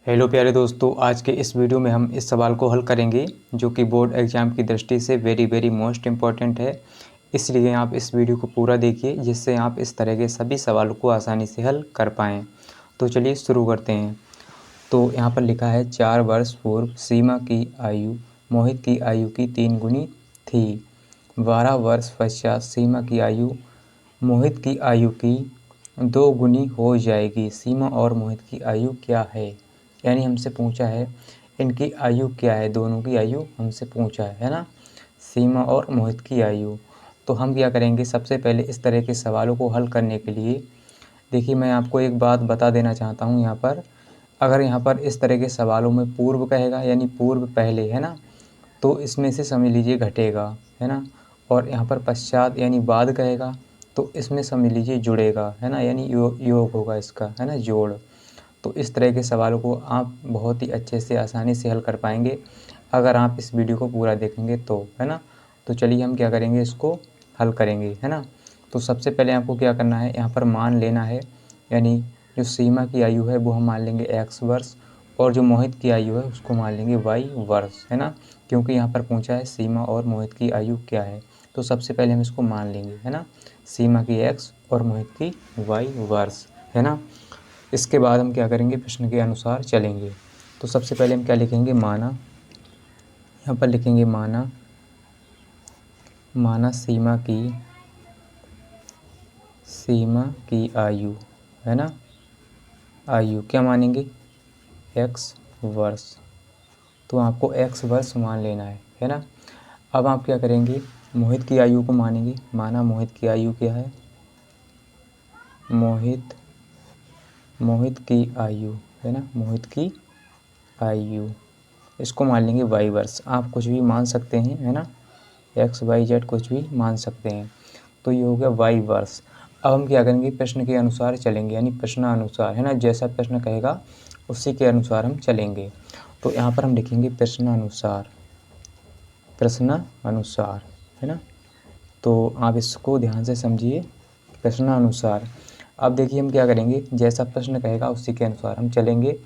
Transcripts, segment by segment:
Hello प्यारे दोस्तों, आज के इस वीडियो में हम इस सवाल को हल करेंगे जो कि बोर्ड एग्ज़ाम की दृष्टि से वेरी मोस्ट इम्पॉर्टेंट है। इसलिए आप इस वीडियो को पूरा देखिए जिससे आप इस तरह के सभी सवालों को आसानी से हल कर पाएँ। तो चलिए शुरू करते हैं। तो यहाँ पर लिखा है 4 वर्ष पूर्व सीमा की आयु मोहित की आयु की 3 गुनी थी। 12 वर्ष पश्चात सीमा की आयु मोहित की आयु की 2 गुनी हो जाएगी। सीमा और मोहित की आयु क्या है? यानी हमसे पूछा है इनकी आयु क्या है, दोनों की आयु हमसे पूछा है ना, सीमा और मोहित की आयु। तो हम क्या करेंगे, सबसे पहले इस तरह के सवालों को हल करने के लिए देखिए मैं आपको एक बात बता देना चाहता हूँ। यहाँ पर अगर यहाँ पर इस तरह के सवालों में पूर्व कहेगा यानी पूर्व पहले है ना, तो इसमें से समझ लीजिए घटेगा है ना। और यहाँ पर पश्चात यानी बाद कहेगा तो इसमें समझ लीजिए जुड़ेगा है ना, यानी योग होगा इसका है ना, जोड़। तो इस तरह के सवालों को आप बहुत ही अच्छे से आसानी से हल कर पाएंगे अगर आप इस वीडियो को पूरा देखेंगे तो है ना। तो चलिए हम क्या करेंगे, इसको हल करेंगे है ना। तो सबसे पहले आपको क्या करना है, यहाँ पर मान लेना है, यानी जो सीमा की आयु है वो हम मान लेंगे x वर्ष और जो मोहित की आयु है उसको मान लेंगे y वर्ष है ना, क्योंकि यहाँ पर पूछा है सीमा और मोहित की आयु क्या है। तो सबसे पहले हम इसको मान लेंगे है ना, सीमा की x और मोहित की y वर्ष है ना। इसके बाद हम क्या करेंगे, प्रश्न के अनुसार चलेंगे। तो सबसे पहले हम क्या लिखेंगे, माना, यहाँ पर लिखेंगे माना, माना सीमा की आयु है ना, आयु क्या मानेंगे, x वर्ष। तो आपको x वर्ष मान लेना है ना। अब आप क्या करेंगे, मोहित की आयु को मानेंगे। माना मोहित की आयु क्या है, मोहित की आयु है ना, मोहित की आयु, इसको मान लेंगे y वर्ष। आप कुछ भी मान सकते हैं है ना, x y z कुछ भी मान सकते हैं। तो ये हो गया y वर्ष। अब हम क्या करेंगे, प्रश्न के अनुसार चलेंगे, यानी प्रश्नानुसार है ना, जैसा प्रश्न कहेगा उसी के अनुसार हम चलेंगे। तो यहाँ पर हम लिखेंगे प्रश्नानुसार, प्रश्नानुसार है ना। तो आप इसको ध्यान से समझिए, प्रश्नानुसार। अब देखिए हम क्या करेंगे, जैसा प्रश्न कहेगा उसी के अनुसार हम चलेंगे।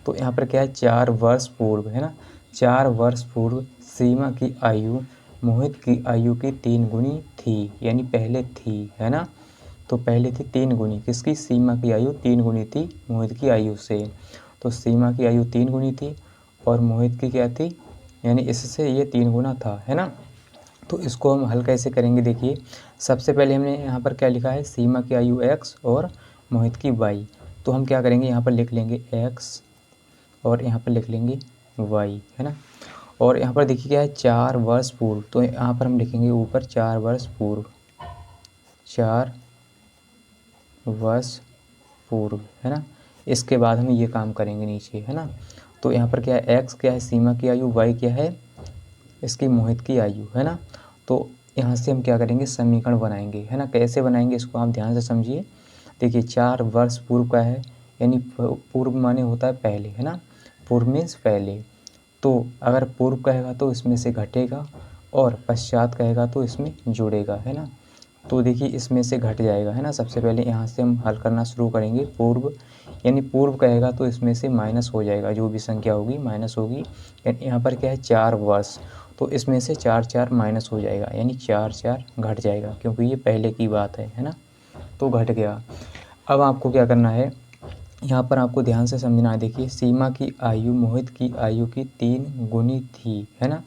तो यहाँ पर क्या है, 4 वर्ष पूर्व है ना, 4 वर्ष पूर्व सीमा की आयु मोहित की आयु की 3 गुनी थी, यानी पहले थी है ना। तो पहले थी 3 गुनी, किसकी, सीमा की आयु 3 गुनी थी मोहित की आयु से। तो सीमा की आयु 3 गुनी थी और मोहित की क्या थी, यानी इससे ये 3 गुना था है ना। तो इसको हम हल कैसे करेंगे, देखिए सबसे पहले हमने यहाँ पर क्या लिखा है, सीमा की आयु x और मोहित की y। तो हम क्या करेंगे, यहाँ पर लिख लेंगे x और यहाँ पर लिख लेंगे y है ना। और यहाँ पर देखिए क्या है, 4 वर्ष पूर्व, तो यहाँ पर हम लिखेंगे ऊपर 4 वर्ष पूर्व, 4 वर्ष पूर्व है ना। इसके बाद हम ये काम करेंगे नीचे है ना। तो यहाँ पर क्या है, x क्या है सीमा की आयु, y क्या है इसकी मोहित की आयु है ना। तो यहाँ से हम क्या करेंगे, समीकरण बनाएंगे है ना। कैसे बनाएंगे इसको आप ध्यान से समझिए। देखिए 4 वर्ष पूर्व का है, यानी पूर्व माने होता है पहले है ना, पूर्व मीन्स पहले। तो अगर पूर्व कहेगा तो इसमें से घटेगा और पश्चात कहेगा तो इसमें जुड़ेगा है ना। तो देखिए इसमें से घट जाएगा है ना। सबसे पहले यहाँ से हम हल करना शुरू करेंगे। पूर्व यानी पूर्व कहेगा तो इसमें से माइनस हो जाएगा, जो भी संख्या होगी माइनस होगी। यानी यहाँ पर क्या है, 4 वर्ष, तो इसमें से 4 4 माइनस हो जाएगा, यानी 4 4 घट जाएगा, क्योंकि ये पहले की बात है ना। तो घट गया। अब आपको क्या करना है, यहाँ पर आपको ध्यान से समझना है। देखिए सीमा की आयु मोहित की आयु की 3 गुनी थी है ना।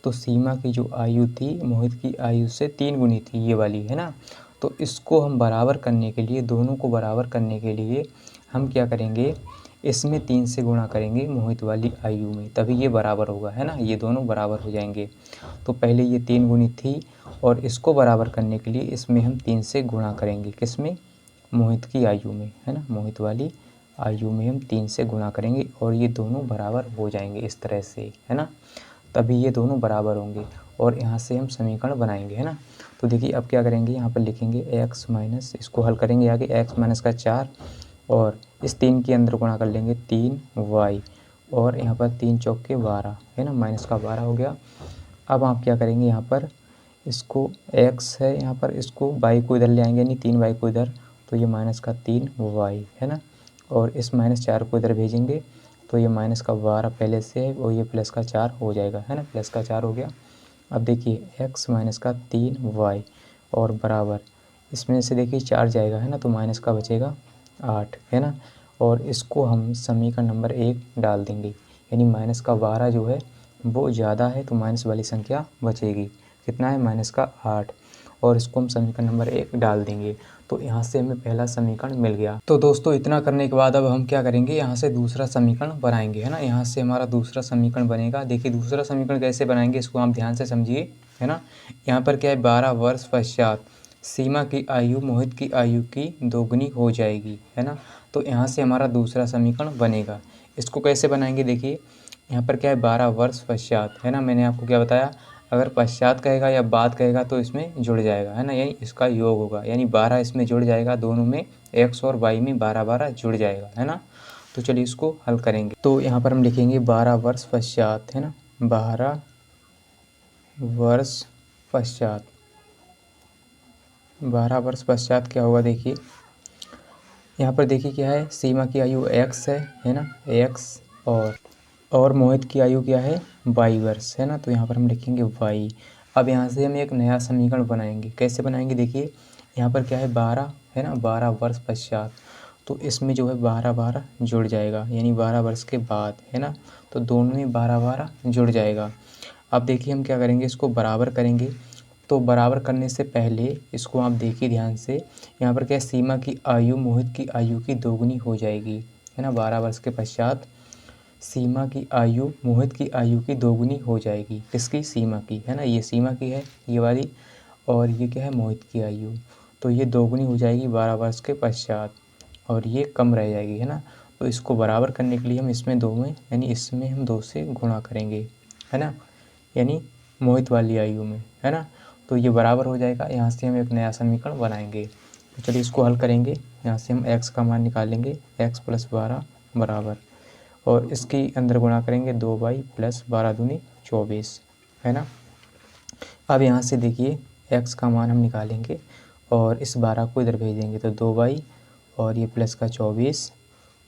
तो सीमा की जो आयु थी मोहित की आयु से 3 गुनी थी, ये वाली है ना। तो इसको हम बराबर करने के लिए, दोनों को बराबर करने के लिए हम क्या करेंगे, इसमें 3 से गुणा करेंगे मोहित वाली आयु में, तभी ये बराबर होगा है ना, ये दोनों बराबर हो जाएंगे। तो पहले ये 3 गुनी थी और इसको बराबर करने के लिए इसमें हम 3 से गुणा करेंगे, किसमें, मोहित की आयु में है ना, मोहित वाली आयु में हम 3 से गुणा करेंगे और ये दोनों बराबर हो जाएंगे इस तरह से है ना, तभी ये दोनों बराबर होंगे और यहाँ से हम समीकरण बनाएंगे है ना। तो देखिए अब क्या करेंगे, यहाँ पर लिखेंगे x माइनस, इसको हल करेंगे आगे, x माइनस का 4 और इस 3 के अंदर गुणा कर लेंगे 3y और यहाँ पर 3 चौके 12 है ना, माइनस का 12 हो गया। अब आप क्या करेंगे, यहाँ पर इसको x है, यहाँ पर इसको y को इधर ले आएंगे, यानी 3y को इधर, तो ये माइनस का 3y है ना। और इस -4 को इधर भेजेंगे तो ये माइनस का 12 पहले से है और ये प्लस का 4 हो जाएगा, है ना, प्लस का 4 हो गया। अब देखिए x माइनस का 3y और बराबर इसमें से देखिए 4 जाएगा, है ना, तो माइनस का बचेगा 8, है ना। और इसको हम समीकरण नंबर 1 डाल देंगे, यानी माइनस का 12 जो है वो ज़्यादा है तो माइनस वाली संख्या बचेगी। कितना है, माइनस का 8, और इसको हम समीकरण नंबर 1 डाल देंगे। तो यहाँ से हमें पहला समीकरण मिल गया। तो दोस्तों इतना करने के बाद अब हम क्या करेंगे, यहाँ से दूसरा समीकरण बनाएंगे, है ना। यहाँ से हमारा दूसरा समीकरण बनेगा। देखिए दूसरा समीकरण कैसे बनाएंगे इसको आप ध्यान से समझिए, है ना। यहाँ पर क्या है, 12 वर्ष पश्चात सीमा की आयु मोहित की आयु की दोगुनी हो जाएगी, है ना। तो यहाँ से हमारा दूसरा समीकरण बनेगा। इसको कैसे बनाएंगे, देखिए यहाँ पर क्या है, 12 वर्ष पश्चात, है ना। मैंने आपको क्या बताया, अगर पश्चात कहेगा या बाद कहेगा तो इसमें जुड़ जाएगा, है ना, यानी इसका योग होगा, यानी 12 इसमें जुड़ जाएगा, दोनों में x और y में 12 जुड़ जाएगा, है ना। तो चलिए इसको हल करेंगे। तो यहाँ पर हम लिखेंगे 12 वर्ष पश्चात, है ना, 12 वर्ष पश्चात, 12 वर्ष पश्चात क्या होगा, देखिए यहाँ पर देखिए क्या है, सीमा की आयु x है ना, x, और मोहित की आयु क्या है, 22 वर्ष, है ना। तो यहाँ पर हम लिखेंगे y। अब यहाँ से हम एक नया समीकरण बनाएंगे। कैसे बनाएंगे, देखिए यहाँ पर क्या है, 12 है ना, 12 वर्ष पश्चात, तो इसमें जो है 12 जुड़ जाएगा, यानी 12 वर्ष के बाद, है ना। तो दोनों में 12 जुड़ जाएगा। अब देखिए हम क्या करेंगे, इसको बराबर करेंगे। तो बराबर करने से पहले इसको आप देखिए ध्यान से, यहाँ पर क्या है, सीमा की आयु मोहित की आयु की दोगुनी हो जाएगी, है ना। 12 वर्ष के पश्चात सीमा की आयु मोहित की आयु की दोगुनी हो जाएगी। किसकी, सीमा की, है ना, ये सीमा की है ये वाली, और ये क्या है, मोहित की आयु। तो ये दोगुनी हो जाएगी 12 वर्ष के पश्चात, और ये कम रह जाएगी, है ना। तो इसको बराबर करने के लिए हम इसमें 2 में, यानी इसमें हम 2 से गुणा करेंगे, है ना, यानी मोहित वाली आयु में, है ना। तो ये बराबर हो जाएगा। यहाँ से हम एक नया समीकरण बनाएंगे। तो चलिए इसको हल करेंगे। यहाँ से हम x का मान निकालेंगे, x + 12 बराबर, और इसके अंदर गुणा करेंगे 2y + 12 दूनी 24, है ना। अब यहाँ से देखिए x का मान हम निकालेंगे और इस 12 को इधर भेज देंगे, तो 2y और ये प्लस का 24,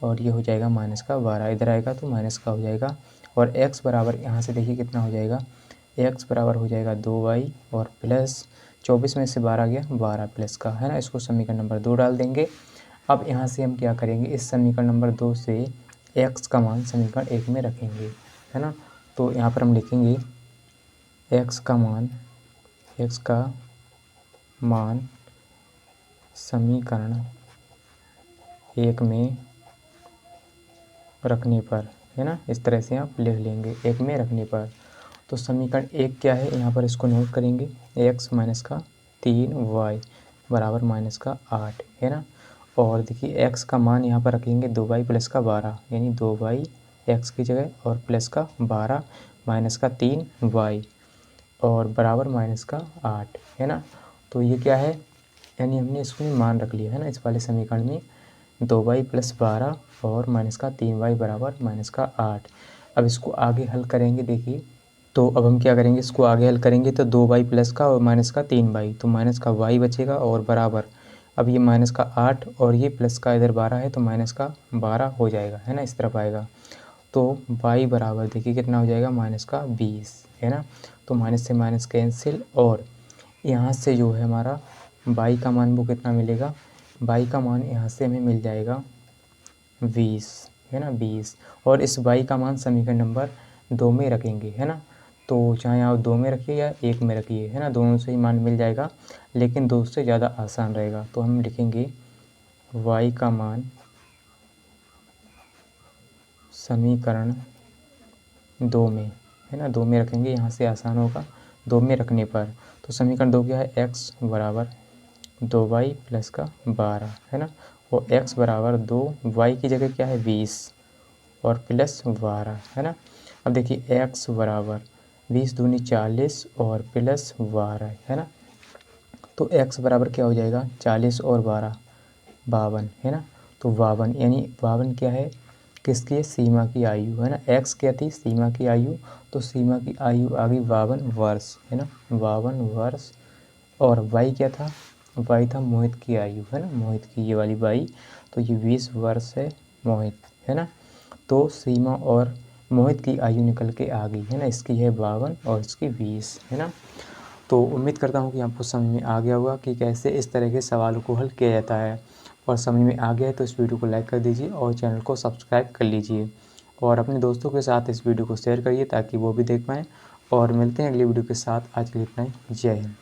और ये हो जाएगा माइनस का 12, इधर आएगा तो माइनस का हो जाएगा। और x बराबर यहाँ से देखिए कितना हो जाएगा, x बराबर हो जाएगा 2y और प्लस 24 में से 12 गया, 12 प्लस का, है ना। इसको समीकरण नंबर 2 डाल देंगे। अब यहाँ से हम क्या करेंगे, इस समीकरण नंबर 2 से x का मान समीकरण 1 में रखेंगे, है ना। तो यहाँ पर हम लिखेंगे x का मान समीकरण 1 में रखने पर, है ना, इस तरह से आप लिख लेंगे 1 में रखने पर। तो समीकरण 1 क्या है, यहाँ पर इसको नोट करेंगे, x माइनस का 3y बराबर माइनस का 8, है ना। और देखिए x का मान यहाँ पर रखेंगे 2y + का 12, यानी 2y x की जगह और प्लस का 12 माइनस का 3y और बराबर माइनस का 8, है ना। तो ये क्या है, यानी हमने इसमें मान रख लिया, है ना, इस वाले समीकरण में 2y + 12 और माइनस का 3y बराबर माइनस का 8। अब इसको आगे हल करेंगे, देखिए तो अब हम क्या करेंगे, इसको आगे हल करेंगे तो 2y + का और माइनस का 3y, तो माइनस का y बचेगा और बराबर, अब ये माइनस का 8 और ये प्लस का इधर 12 है तो माइनस का 12 हो जाएगा, है ना, इस तरफ आएगा। तो y बराबर देखिए कितना हो जाएगा, माइनस का 20, है ना। तो माइनस से माइनस कैंसिल, और यहाँ से जो है हमारा y का मान वो कितना मिलेगा, y का मान यहाँ से हमें मिल जाएगा 20, है ना, 20। और इस y का मान समीकरण नंबर 2 में रखेंगे, है ना। तो चाहे आप 2 में रखिए या 1 में रखिए, है ना, दोनों से ही मान मिल जाएगा, लेकिन 2 से ज़्यादा आसान रहेगा। तो हम लिखेंगे y का मान समीकरण 2 में, है ना, 2 में रखेंगे, यहाँ से आसान होगा 2 में रखने पर। तो समीकरण 2 क्या है, x बराबर 2y + का 12, है ना, और x बराबर 2, y की जगह क्या है 20 और प्लस 12, है ना। अब देखिए x बराबर 20 दूनी 40 और प्लस 12, है ना। तो x बराबर क्या हो जाएगा, 40 और 12 52, है ना। तो 52 यानी 52 क्या है, किसकी है, सीमा की आयु, है ना। x क्या थी, सीमा की आयु, तो सीमा की आयु आ गई 52 वर्ष, है ना, 52 वर्ष। और y क्या था, y था मोहित की आयु, है ना, मोहित की ये वाली y, तो ये 20 वर्ष है मोहित, है ना। तो सीमा और मोहित की आयु निकल के आ गई है ना। इसकी है 52 और इसकी 20 है ना। तो उम्मीद करता हूँ कि आपको समझ में आ गया होगा कि कैसे इस तरह के सवालों को हल किया जाता है। और समझ में आ गया है तो इस वीडियो को लाइक कर दीजिए और चैनल को सब्सक्राइब कर लीजिए और अपने दोस्तों के साथ इस वीडियो को शेयर करिए ताकि वो भी देख पाएँ। और मिलते हैं अगली वीडियो के साथ। आज के लिए इतना ही। जय हिंद।